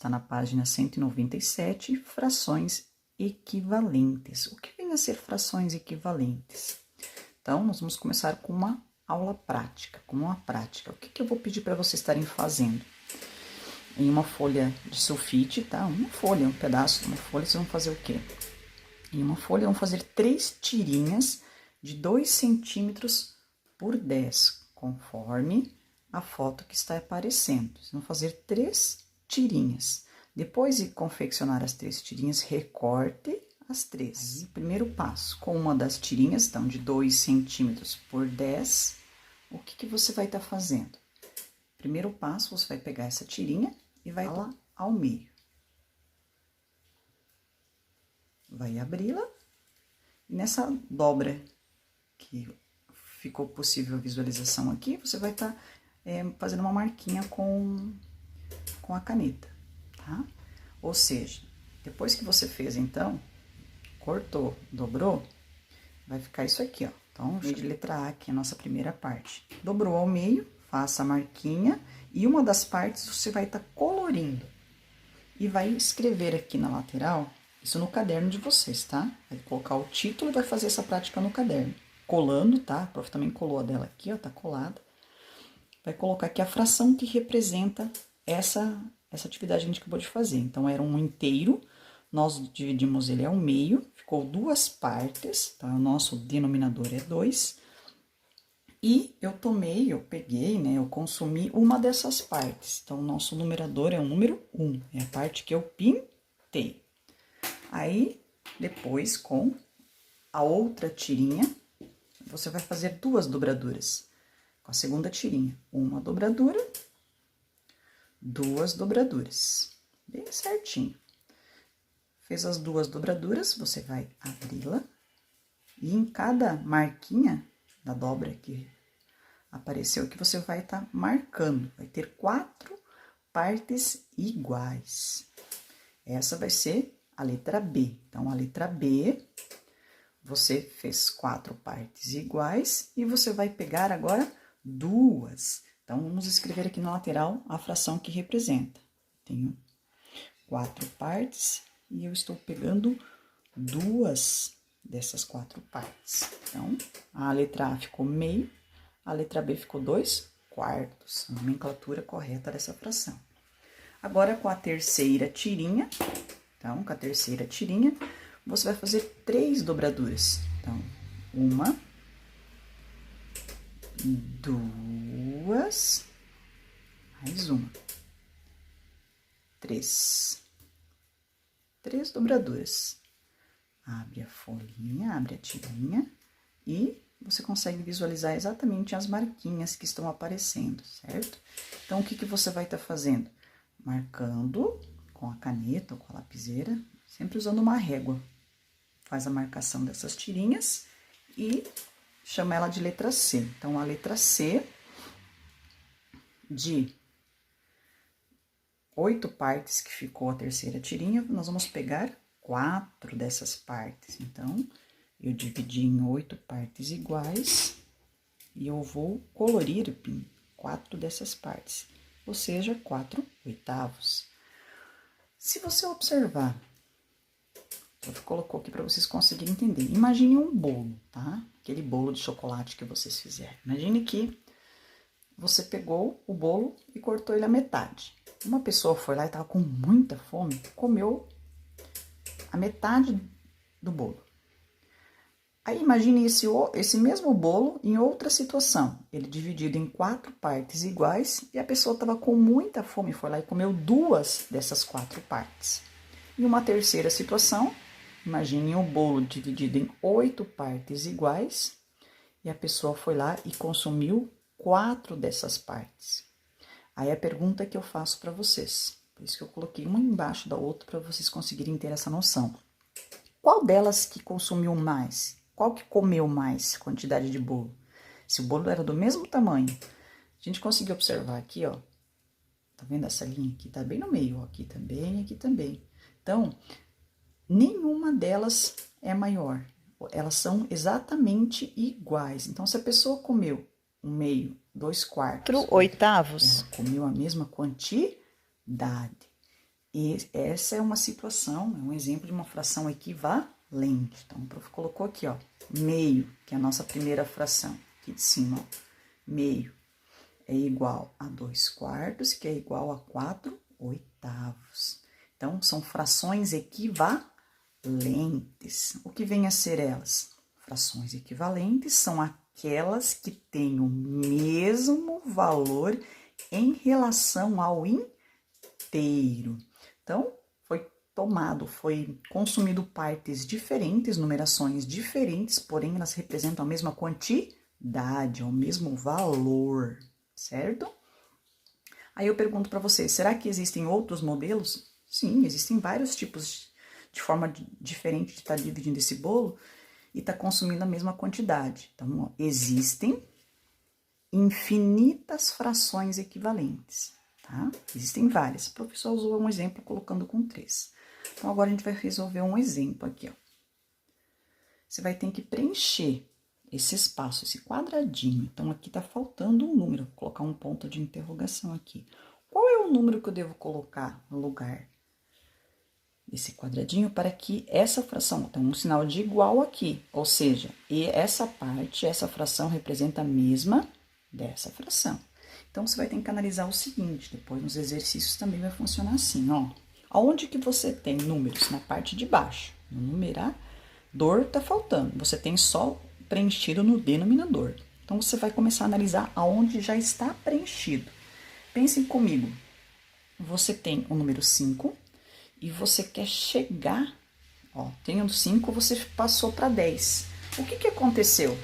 está na página 197, frações equivalentes. O que vem a ser frações equivalentes? Então, nós vamos começar com uma aula prática, O que eu vou pedir para vocês estarem fazendo? Em uma folha de sulfite, tá? Uma folha, um pedaço de uma folha, vocês vão fazer o quê? Em uma folha, vão fazer 3 tirinhas de 2 centímetros por 10, conforme a foto que está aparecendo. Vocês vão fazer 3 tirinhas. Depois de confeccionar as 3 tirinhas, recorte as 3. Aí, primeiro passo, com uma das tirinhas, então, de 2 centímetros por 10, o que você vai estar fazendo? Primeiro passo, você vai pegar essa tirinha e vai lá ao meio. Vai abri-la, e nessa dobra que ficou possível a visualização aqui, você vai estar fazendo uma marquinha com a caneta, tá? Ou seja, depois que você fez, então, cortou, dobrou, vai ficar isso aqui, ó. Então, de letra A, que é a nossa primeira parte. Dobrou ao meio, faça a marquinha, e uma das partes você vai estar colorindo. E vai escrever aqui na lateral, isso no caderno de vocês, tá? Vai colocar o título e vai fazer essa prática no caderno. Colando, tá? A prof também colou a dela aqui, ó, tá colada. Vai colocar aqui a fração que representa essa atividade que a gente acabou de fazer. Então, era um inteiro, nós dividimos ele ao meio, ficou 2 partes, tá? O nosso denominador é 2. E eu peguei, né, eu consumi uma dessas partes. Então, o nosso numerador é o número 1, é a parte que eu pintei. Aí, depois, com a outra tirinha, você vai fazer 2 dobraduras. Com a segunda tirinha, uma dobradura, 2 dobraduras. Bem certinho. Fez as 2 dobraduras, você vai abri-la. E em cada marquinha da dobra que apareceu, que você vai estar marcando. Vai ter 4 partes iguais. Essa vai ser a letra B. Então, a letra B, você fez 4 partes iguais e você vai pegar agora 2. Então, vamos escrever aqui na lateral a fração que representa. Tenho 4 partes e eu estou pegando 2 dessas 4 partes. Então, a letra A ficou meio, a letra B ficou 2/4, a nomenclatura correta dessa fração. Agora, com a terceira tirinha, então, com a terceira tirinha, você vai fazer 3 dobraduras. Então, 1, 2, mais 1, 3. 3 dobraduras. Abre a folhinha, abre a tirinha e você consegue visualizar exatamente as marquinhas que estão aparecendo, certo? Então, o que você vai estar fazendo? Marcando com a caneta ou com a lapiseira, sempre usando uma régua. Faz a marcação dessas tirinhas e chama ela de letra C. Então, a letra C, de 8 partes que ficou a terceira tirinha, nós vamos pegar 4 dessas partes. Então, eu dividi em 8 partes iguais e eu vou colorir 4 dessas partes, ou seja, 4/8. Se você observar, eu colocou aqui para vocês conseguirem entender. Imagine um bolo, tá? Aquele bolo de chocolate que vocês fizeram. Imagine que você pegou o bolo e cortou ele à metade. Uma pessoa foi lá e estava com muita fome, comeu a metade do bolo. Aí, imagine esse mesmo bolo em outra situação. Ele dividido em 4 partes iguais e a pessoa estava com muita fome, foi lá e comeu 2 dessas 4 partes. E uma terceira situação, imagine um bolo dividido em 8 partes iguais e a pessoa foi lá e consumiu 4 dessas partes. Aí, a pergunta que eu faço para vocês, por isso que eu coloquei uma embaixo da outra para vocês conseguirem ter essa noção. Qual delas que consumiu mais? Qual que comeu mais quantidade de bolo? Se o bolo era do mesmo tamanho, a gente conseguiu observar aqui, ó. Tá vendo essa linha aqui? Tá bem no meio, ó. Aqui também, aqui também. Então, nenhuma delas é maior. Elas são exatamente iguais. Então, se a pessoa comeu 1/2, 2/4, 4/8. ela comeu a mesma quantidade. E essa é uma situação, é um exemplo de uma fração equivalente. Então, o prof colocou aqui, ó, meio, que é a nossa primeira fração, aqui de cima, ó. Meio é igual a 2/4, que é igual a 4/8. Então, são frações equivalentes. O que vem a ser elas? Frações equivalentes são aquelas que têm o mesmo valor em relação ao inteiro. Então, foi consumido partes diferentes, numerações diferentes, porém elas representam a mesma quantidade, o mesmo valor, certo? Aí eu pergunto para vocês, será que existem outros modelos? Sim, existem vários tipos de forma diferente de estar dividindo esse bolo e estar consumindo a mesma quantidade. Então, ó, existem infinitas frações equivalentes, tá? Existem várias. O professor usou um exemplo colocando com 3. Então, agora a gente vai resolver um exemplo aqui, ó. Você vai ter que preencher esse espaço, esse quadradinho. Então, aqui tá faltando um número. Vou colocar um ponto de interrogação aqui. Qual é o número que eu devo colocar no lugar desse quadradinho para que essa fração, então, um sinal de igual aqui, ou seja, e essa parte, essa fração representa a mesma dessa fração. Então, você vai ter que analisar o seguinte, depois nos exercícios também vai funcionar assim, ó. Aonde que você tem números? Na parte de baixo. No numerador tá faltando, você tem só preenchido no denominador. Então, você vai começar a analisar aonde já está preenchido. Pensem comigo, você tem o número 5 e você quer chegar, ó, tem um 5, você passou para 10. O que aconteceu?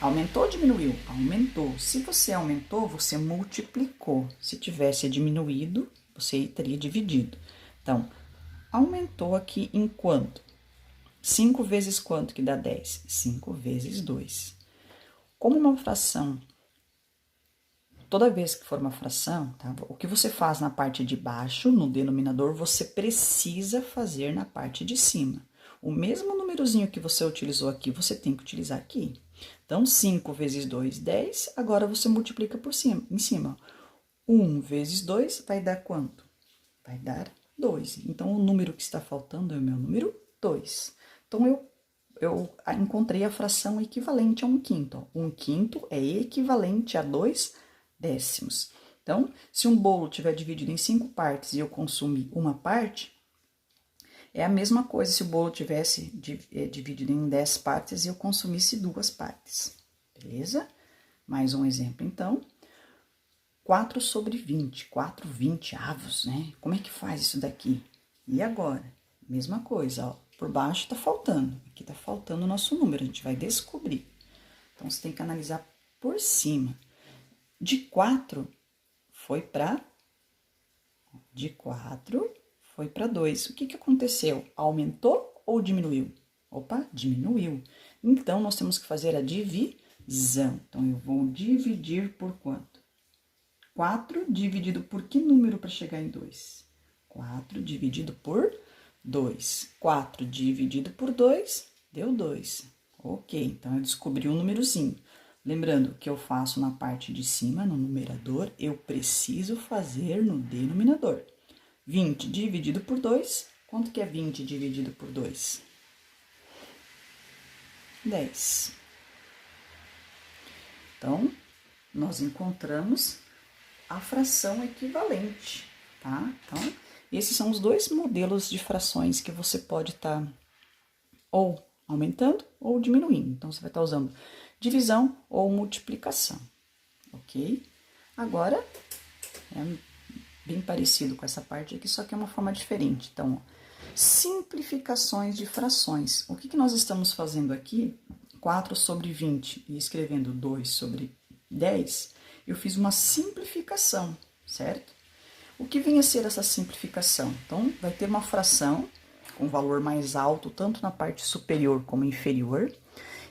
Aumentou ou diminuiu? Aumentou. Se você aumentou, você multiplicou. Se tivesse diminuído, você teria dividido. Então, aumentou aqui em quanto? 5 vezes quanto que dá 10? 5 vezes 2. Como uma fração, toda vez que for uma fração, tá? O que você faz na parte de baixo, no denominador, você precisa fazer na parte de cima. O mesmo númerozinho que você utilizou aqui, você tem que utilizar aqui. Então, 5 vezes 2, 10. Agora, você multiplica por cima, em cima. 1 vezes 2 vai dar quanto? Vai dar 2. Então, o número que está faltando é o meu número 2. Então, eu encontrei a fração equivalente a 1/5. Ó. 1/5 é equivalente a 2 décimos. Então, se um bolo tiver dividido em 5 partes e eu consumir uma parte, é a mesma coisa se o bolo tivesse dividido em 10 partes e eu consumisse 2 partes, beleza? Mais um exemplo, então. 4/20, 4/20avos, né? Como é que faz isso daqui? E agora? Mesma coisa, ó. Por baixo tá faltando, aqui tá faltando o nosso número, a gente vai descobrir. Então, você tem que analisar por cima. De 4 foi para 2. O que aconteceu? Aumentou ou diminuiu? Opa, diminuiu. Então, nós temos que fazer a divisão. Então, eu vou dividir por quanto? 4 dividido por que número para chegar em 2? 4 dividido por 2. 4 dividido por 2 deu 2. Ok, então eu descobri um númerozinho. Lembrando que eu faço na parte de cima, no numerador, eu preciso fazer no denominador. 20 dividido por 2, quanto que é 20 dividido por 2? 10. Então, nós encontramos a fração equivalente, tá? Então, esses são os dois modelos de frações que você pode estar ou aumentando ou diminuindo. Então, você vai estar usando divisão ou multiplicação, ok? Agora, é bem parecido com essa parte aqui, só que é uma forma diferente. Então, simplificações de frações. O que nós estamos fazendo aqui? 4/20 e escrevendo 2/10, eu fiz uma simplificação, certo? O que vem a ser essa simplificação? Então, vai ter uma fração com valor mais alto, tanto na parte superior como inferior,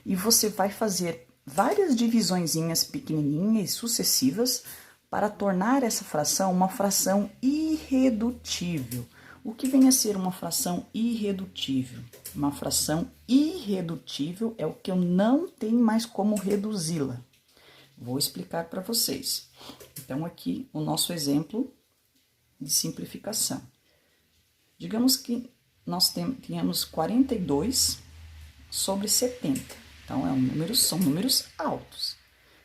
e você vai fazer várias divisõezinhas pequenininhas e sucessivas para tornar essa fração uma fração irredutível. O que vem a ser uma fração irredutível? Uma fração irredutível é o que eu não tenho mais como reduzi-la. Vou explicar para vocês. Então, aqui o nosso exemplo de simplificação. Digamos que nós tenhamos 42 sobre 70. Então, são números altos.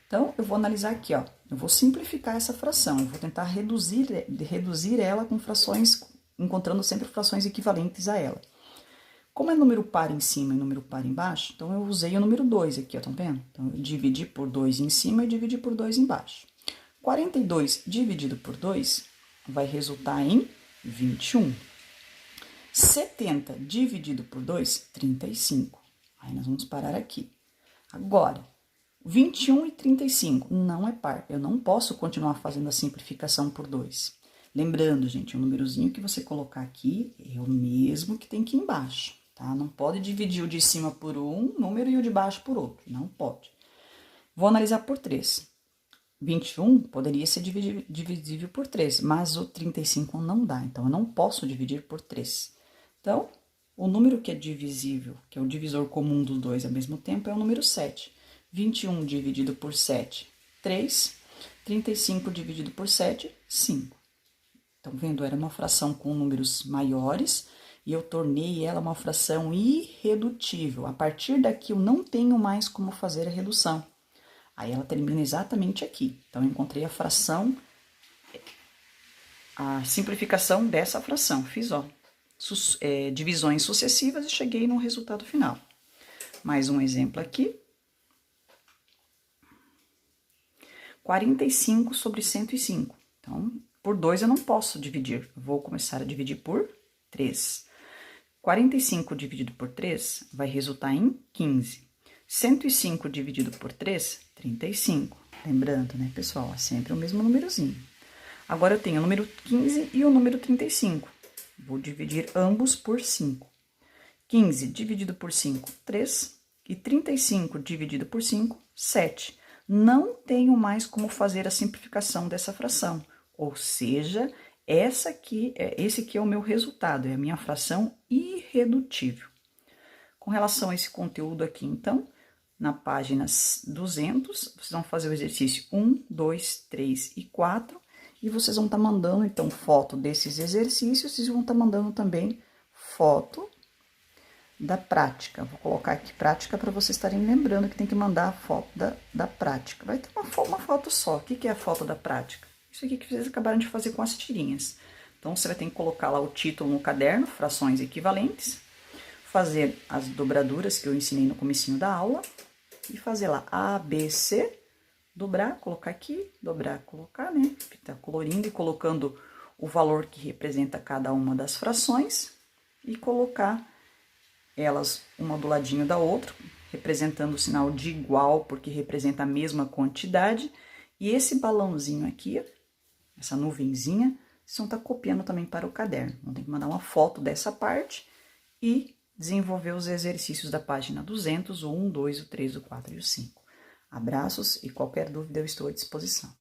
Então, eu vou analisar aqui, ó. Eu vou simplificar essa fração. Eu vou tentar reduzir ela com frações, encontrando sempre frações equivalentes a ela. Como é número par em cima e número par embaixo, então eu usei o número 2 aqui, ó, tá vendo? Então, eu dividi por 2 em cima e dividi por 2 embaixo. 42 dividido por 2 vai resultar em 21. 70 dividido por 2, 35. Aí nós vamos parar aqui. Agora, 21 e 35 não é par. Eu não posso continuar fazendo a simplificação por 2. Lembrando, gente, o númerozinho que você colocar aqui é o mesmo que tem aqui embaixo, tá? Não pode dividir o de cima por um número e o de baixo por outro. Não pode. Vou analisar por 3. 21 poderia ser divisível por 3, mas o 35 não dá. Então, eu não posso dividir por 3. Então, o número que é divisível, que é o divisor comum dos dois ao mesmo tempo, é o número 7. 21 dividido por 7, 3. 35 dividido por 7, 5. Estão vendo? Era uma fração com números maiores e eu tornei ela uma fração irredutível. A partir daqui, eu não tenho mais como fazer a redução. Aí, ela termina exatamente aqui. Então, eu encontrei a fração, a simplificação dessa fração. Fiz, ó, divisões sucessivas e cheguei no resultado final. Mais um exemplo aqui. 45 sobre 105. Então, por 2 eu não posso dividir. Eu vou começar a dividir por 3. 45 dividido por 3 vai resultar em 15. 105 dividido por 3, 35. Lembrando, né, pessoal? É sempre o mesmo númerozinho. Agora, eu tenho o número 15 e o número 35. Vou dividir ambos por 5. 15 dividido por 5, 3. E 35 dividido por 5, 7. Não tenho mais como fazer a simplificação dessa fração. Ou seja, esse aqui é o meu resultado, é a minha fração irredutível. Com relação a esse conteúdo aqui, então, na página 200, vocês vão fazer o exercício 1, 2, 3 e 4, e vocês vão estar mandando, então, foto desses exercícios, e vão estar mandando também foto da prática. Vou colocar aqui prática para vocês estarem lembrando que tem que mandar a foto da prática. Vai ter uma foto só. O que é a foto da prática? Isso aqui que vocês acabaram de fazer com as tirinhas. Então, você vai ter que colocar lá o título no caderno, frações equivalentes, fazer as dobraduras que eu ensinei no comecinho da aula, e fazer lá A, B, C, dobrar, colocar aqui, dobrar, colocar, né? Tá colorindo e colocando o valor que representa cada uma das frações e colocar elas uma do ladinho da outra, representando o sinal de igual, porque representa a mesma quantidade. E esse balãozinho aqui, essa nuvenzinha, vocês vão estar copiando também para o caderno. Vão ter que mandar uma foto dessa parte e desenvolver os exercícios da página 200, o 1, 2, o 3, o 4 e o 5. Abraços e qualquer dúvida eu estou à disposição.